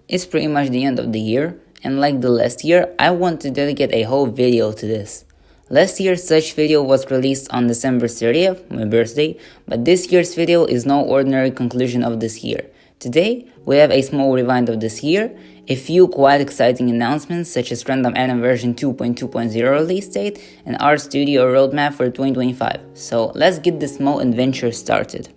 It's pretty much the end of the year, and like the last year, I want to dedicate a whole video to this. Last year's such video was released on December 30th, my birthday, but this year's video is no ordinary conclusion of this year. Today, we have a small rewind of this year, a few quite exciting announcements such as Random Atom version 2.2.0 release date, and our studio roadmap for 2025. So let's get this small adventure started.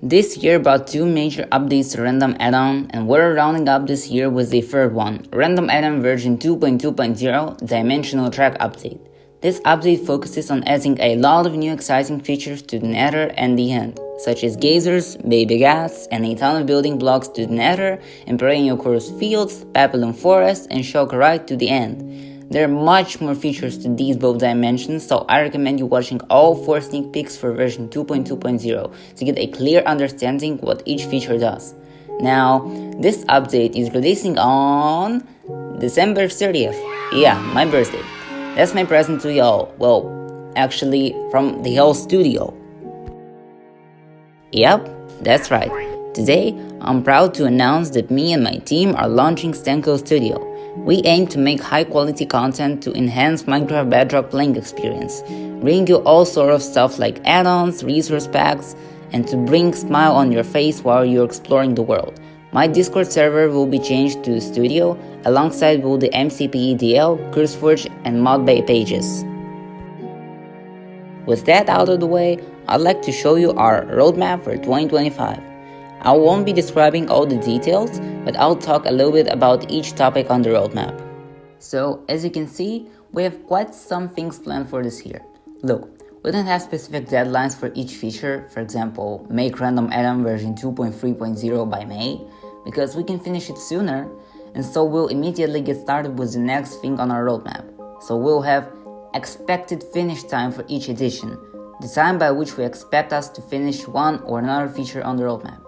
This year brought two major updates to Random Atom, and we're rounding up this year with the third one, Random Atom version 2.2.0 Dimensional Track Update. This update focuses on adding a lot of new exciting features to the Nether and the End, such as geysers, baby gas, and a ton of building blocks to the Nether, and perennial chorus fields, papillon forest, and shulkerite to the End. There are much more features to these both dimensions, so I recommend you watching all 4 sneak peeks for version 2.2.0 to get a clear understanding what each feature does. Now, this update is releasing on December 30th. Yeah, my birthday. That's my present to y'all. Well, actually, from the whole studio. Yep, that's right. Today, I'm proud to announce that me and my team are launching Stanko Studio. We aim to make high-quality content to enhance Minecraft Bedrock playing experience, bring you all sort of stuff like add-ons, resource packs, and to bring smile on your face while you're exploring the world. My Discord server will be changed to Studio, alongside with the MCPEDL, CurseForge, and ModBay pages. With that out of the way, I'd like to show you our roadmap for 2025. I won't be describing all the details, but I'll talk a little bit about each topic on the roadmap. So, as you can see, we have quite some things planned for this year. Look, we don't have specific deadlines for each feature, for example, make Random Atom version 2.3.0 by May, because we can finish it sooner, and so we'll immediately get started with the next thing on our roadmap. So we'll have expected finish time for each edition, the time by which we expect us to finish one or another feature on the roadmap.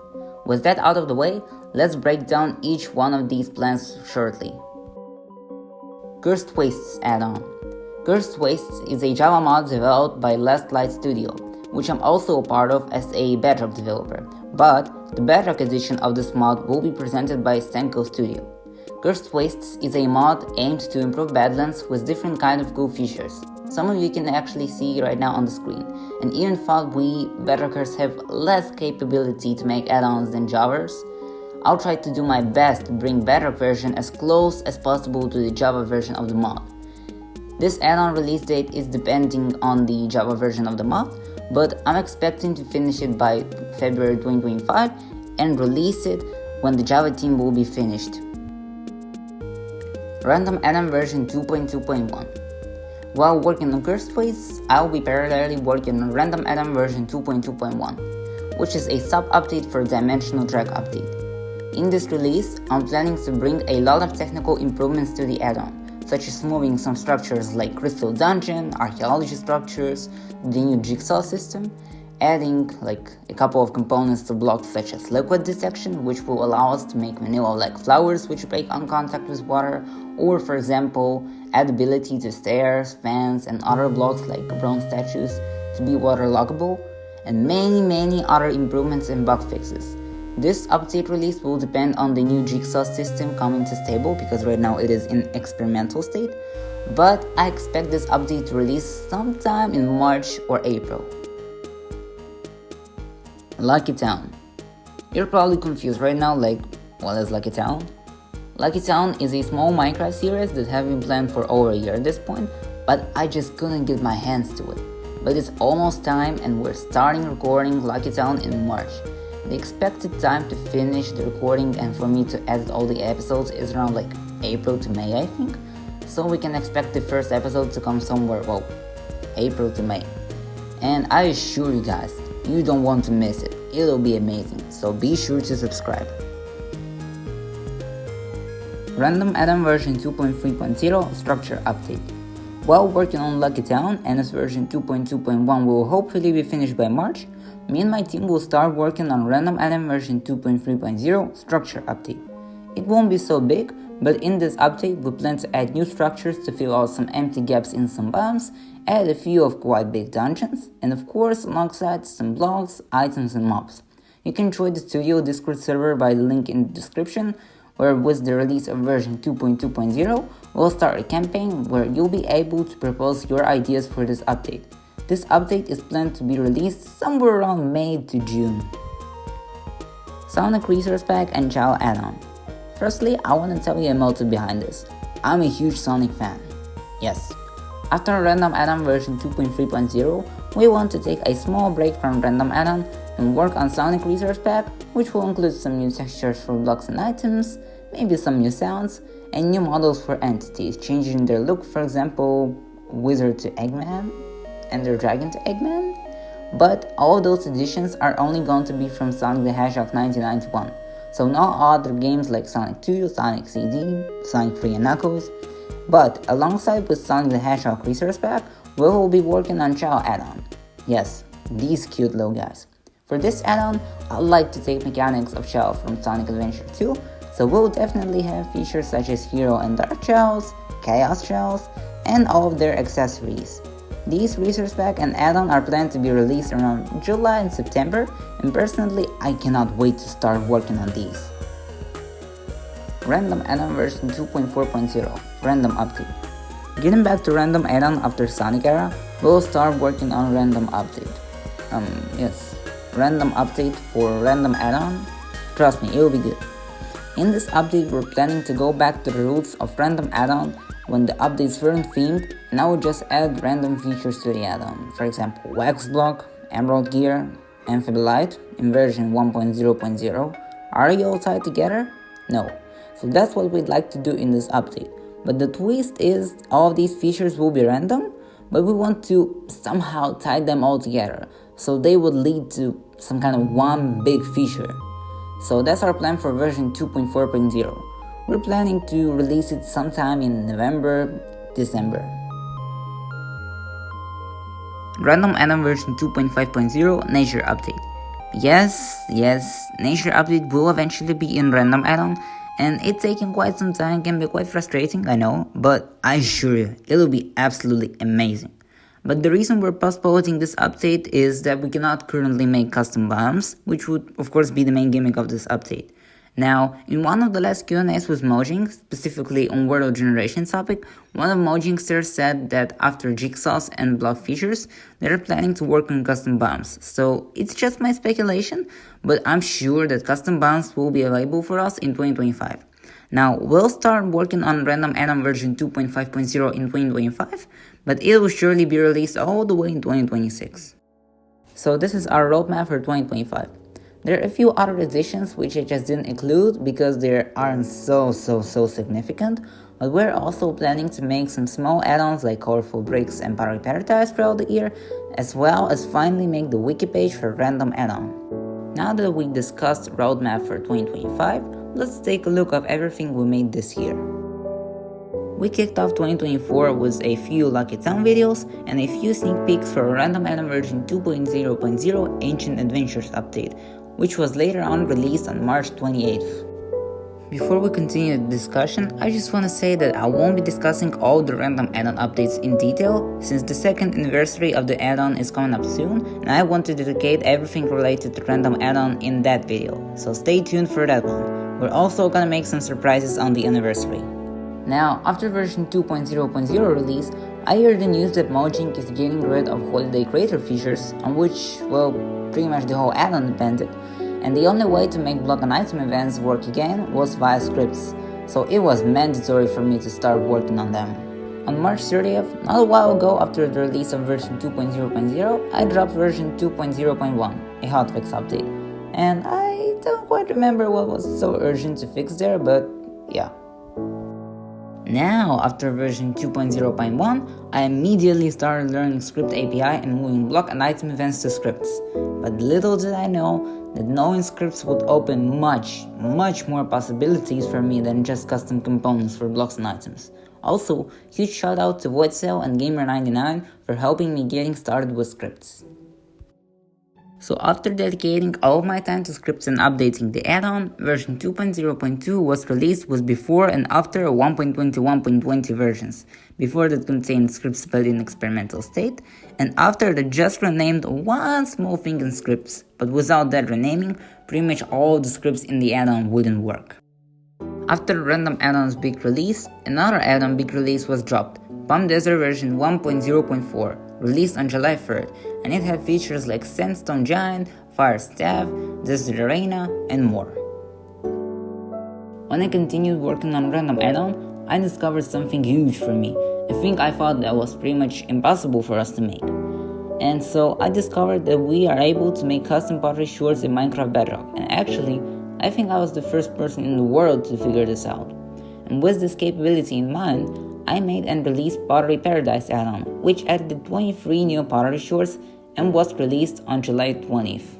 With that out of the way, let's break down each one of these plans shortly. Cursed Wastes add-on. Cursed Wastes is a Java mod developed by Last Light Studio, which I'm also a part of as a Bedrock developer, but the Bedrock edition of this mod will be presented by Stanko Studio. Cursed Wastes is a mod aimed to improve Badlands with different kind of cool features. Some of you can actually see right now on the screen, and even thought we Bedrockers have less capability to make add-ons than Javers. I'll try to do my best to bring Bedrock version as close as possible to the Java version of the mod. This add-on release date is depending on the Java version of the mod, but I'm expecting to finish it by February 2025 and release it when the Java team will be finished. Random Atom version 2.2.1. While working on Cursed Wastes, I will be parallelly working on Random Atom version 2.2.1, which is a sub-update for Dimensional Track Update. In this release, I'm planning to bring a lot of technical improvements to the add-on, such as moving some structures like Crystal Dungeon, archaeology structures, the new jigsaw system, adding like a couple of components to blocks such as liquid detection, which will allow us to make vanilla like flowers which break on contact with water, or for example, add ability to stairs, fans, and other blocks like bronze statues to be waterloggable, and many other improvements and bug fixes. This update release will depend on the new jigsaw system coming to stable, because right now it is in experimental state, but I expect this update to release sometime in March or April. Lucky Town. You're probably confused right now, like, what is Lucky Town? Lucky Town is a small Minecraft series that have been planned for over a year at this point, but I just couldn't get my hands to it. But it's almost time and we're starting recording Lucky Town in March. The expected time to finish the recording and for me to edit all the episodes is around like April to May, I think. So we can expect the first episode to come somewhere, well, April to May. And I assure you guys, you don't want to miss it. It'll be amazing, so be sure to subscribe. Random Atom version 2.3.0 Structure Update. While working on Lucky Town, NS version 2.2.1 will hopefully be finished by March, me and my team will start working on Random Atom version 2.3.0 Structure Update. It won't be so big, but in this update we plan to add new structures to fill out some empty gaps in some biomes, add a few of quite big dungeons, and of course alongside some blocks, items and mobs. you can join the studio Discord server by the link in the description, where with the release of version 2.2.0, we'll start a campaign where you'll be able to propose your ideas for this update. This update is planned to be released somewhere around May to June. Sonic Resource Pack and Chow add-on. Firstly, I want to tell you a motive behind this. I'm a huge Sonic fan. Yes. After Random Add-on version 2.3.0, we want to take a small break from Random Add-on and work on Sonic Resource Pack, which will include some new textures for blocks and items, maybe some new sounds, and new models for entities, changing their look, for example, Wizard to Eggman, Ender Dragon to Eggman. But all those additions are only going to be from Sonic the Hedgehog 1991, so no other games like Sonic 2, Sonic CD, Sonic 3 and Knuckles. But alongside with Sonic the Hedgehog Resource Pack, we will be working on Chow add-on. Yes, these cute little guys. For this add-on, I'd like to take mechanics of Chow from Sonic Adventure 2, so we'll definitely have features such as Hero and Dark Chows, Chaos Chows, and all of their accessories. These Resource Pack and add-on are planned to be released around July and September, and personally, I cannot wait to start working on these. Random Add-on version 2.4.0 Random Update. Getting back to Random Add-on after Sonic era, we'll start working on Random Update. Random Update for Random Add-on. Trust me, it will be good. In this update, we're planning to go back to the roots of Random Add-on when the updates weren't themed, and I would just add random features to the add-on. For example, Wax Block, Emerald Gear, Amphibolite in version 1.0.0. Are you all tied together? No. So that's what we'd like to do in this update. But the twist is all of these features will be random, but we want to somehow tie them all together, so they would lead to some kind of one big feature. So that's our plan for version 2.4.0. We're planning to release it sometime in November, December. Random Add-on version 2.5.0 Nature Update. Yes, Nature Update will eventually be in Random Add-on, and it taking quite some time can be quite frustrating, I know, but I assure you, it'll be absolutely amazing. But the reason we're postponing this update is that we cannot currently make custom biomes, which would of course be the main gimmick of this update. Now, in one of the last Q&As with Mojang, specifically on World Generation topic, one of Mojangsters said that after Jigsaw's and block features, they're planning to work on custom biomes. So it's just my speculation, but I'm sure that custom biomes will be available for us in 2025. Now, we'll start working on Random Add-on version 2.5.0 in 2025, but it will surely be released all the way in 2026. So this is our roadmap for 2025. There are a few other additions which I just didn't include because they aren't so significant, but we're also planning to make some small add-ons like colorful bricks and powdery paradise throughout the year, as well as finally make the wiki page for Random Add-on. Now that we discussed roadmap for 2025, let's take a look at everything we made this year. We kicked off 2024 with a few Lucky Town videos and a few sneak peeks for Random Add-on version 2.0.0 Ancient Adventures update, which was later on released on March 28th. Before we continue the discussion, I just want to say that I won't be discussing all the Random Add-on updates in detail, since the second anniversary of the add-on is coming up soon, and I want to dedicate everything related to Random Add-on in that video, so stay tuned for that one. We're also gonna make some surprises on the anniversary. Now, after version 2.0.0 release, I heard the news that Mojang is getting rid of holiday creator features, on which, well, pretty much the whole add-on depended, and the only way to make block and item events work again was via scripts, so it was mandatory for me to start working on them. On March 30th, not a while ago after the release of version 2.0.0, I dropped version 2.0.1, a hotfix update, and I don't quite remember what was so urgent to fix there, but yeah. Now, after version 2.0.1, I immediately started learning Script API and moving block and item events to scripts. But little did I know that knowing scripts would open much more possibilities for me than just custom components for blocks and items. Also, huge shout out to VoidCell and Gamer99 for helping me getting started with scripts. So after dedicating all of my time to scripts and updating the add-on, version 2.0.2 was released with before and after 1.21.20 versions. Before that contained scripts built in experimental state, and after that just renamed one small thing in scripts, but without that renaming, pretty much all the scripts in the add-on wouldn't work. After Random Add-on's big release, another add-on big release was dropped, Palm Desert version 1.0.4, released on July 3rd, and it had features like Sandstone Giant, Fire Staff, Desert Arena, and more. When I continued working on Random Add-on, I discovered something huge for me, a thing I thought that was pretty much impossible for us to make. And so I discovered that we are able to make custom pottery shorts in Minecraft Bedrock, and actually, I think I was the first person in the world to figure this out. And with this capability in mind, I made and released Pottery Paradise add-on, which added 23 new pottery shorts and was released on July 20th.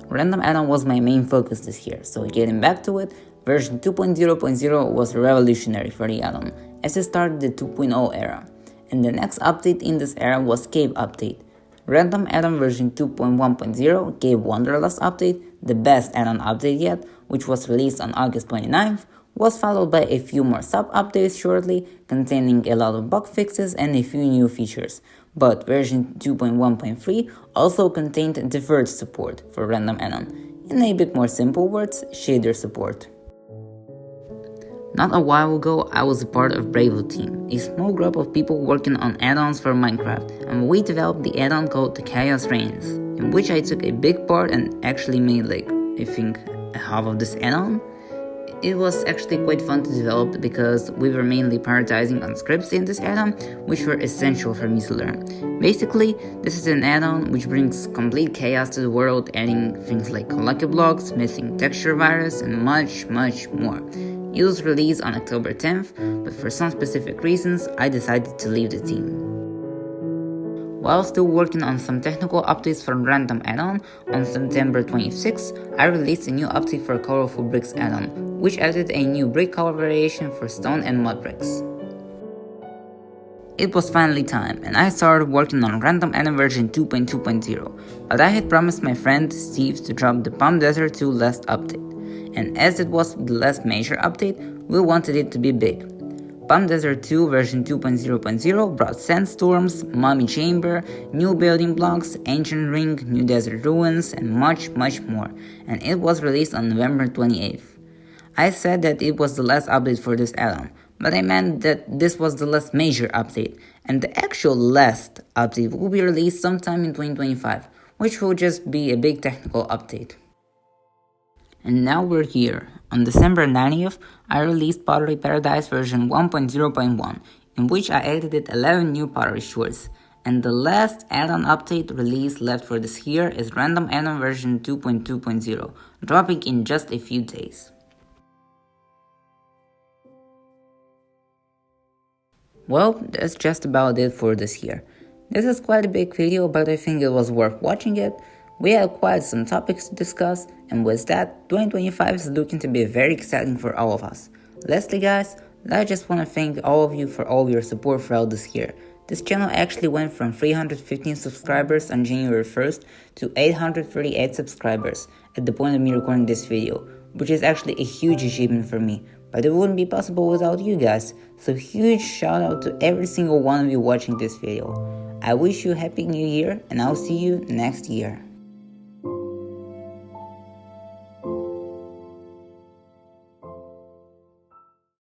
Random add-on was my main focus this year, so getting back to it, version 2.0.0 was revolutionary for the add-on, as it started the 2.0 era. And the next update in this era was Cave Update. Random add-on version 2.1.0 gave Wanderlust Update, the best add-on update yet, which was released on August 29th, was followed by a few more sub-updates shortly, containing a lot of bug fixes and a few new features. But version 2.1.3 also contained deferred support for random add-on, in a bit more simple words, shader support. Not a while ago, I was a part of Bravo Team, a small group of people working on add-ons for Minecraft, and we developed the add-on called the Chaos Reigns, in which I took a big part and actually made I think half of this add-on. It was actually quite fun to develop because we were mainly prioritizing on scripts in this add-on, which were essential for me to learn. Basically, this is an add-on which brings complete chaos to the world, adding things like lucky blocks, missing texture virus, and much more. It was released on October 10th, but for some specific reasons, I decided to leave the team. While still working on some technical updates for Random add-on, on September 26th, I released a new update for Colorful Bricks add-on, which added a new brick color variation for stone and mud bricks. It was finally time, and I started working on Random add-on version 2.2.0, but I had promised my friend Steve to drop the Palm Desert 2 last update, and as it was the last major update, we wanted it to be big. Palm Desert 2 version 2.0.0 brought sandstorms, mummy chamber, new building blocks, ancient ring, new desert ruins, and much more, and it was released on November 28th. I said that it was the last update for this add-on, but I meant that this was the last major update, and the actual last update will be released sometime in 2025, which will just be a big technical update. And now we're here. On December 90th, I released Pottery Paradise version 1.0.1, in which I edited 11 new pottery shorts. And the last add-on update release left for this year is Random add-on version 2.2.0, dropping in just a few days. Well, that's just about it for this year. This is quite a big video, but I think it was worth watching it. We had quite some topics to discuss, and with that, 2025 is looking to be very exciting for all of us. Lastly guys, I just want to thank all of you for all of your support throughout this year. This channel actually went from 315 subscribers on January 1st to 838 subscribers at the point of me recording this video, which is actually a huge achievement for me, but it wouldn't be possible without you guys, so huge shout out to every single one of you watching this video. I wish you a happy new year, and I'll see you next year.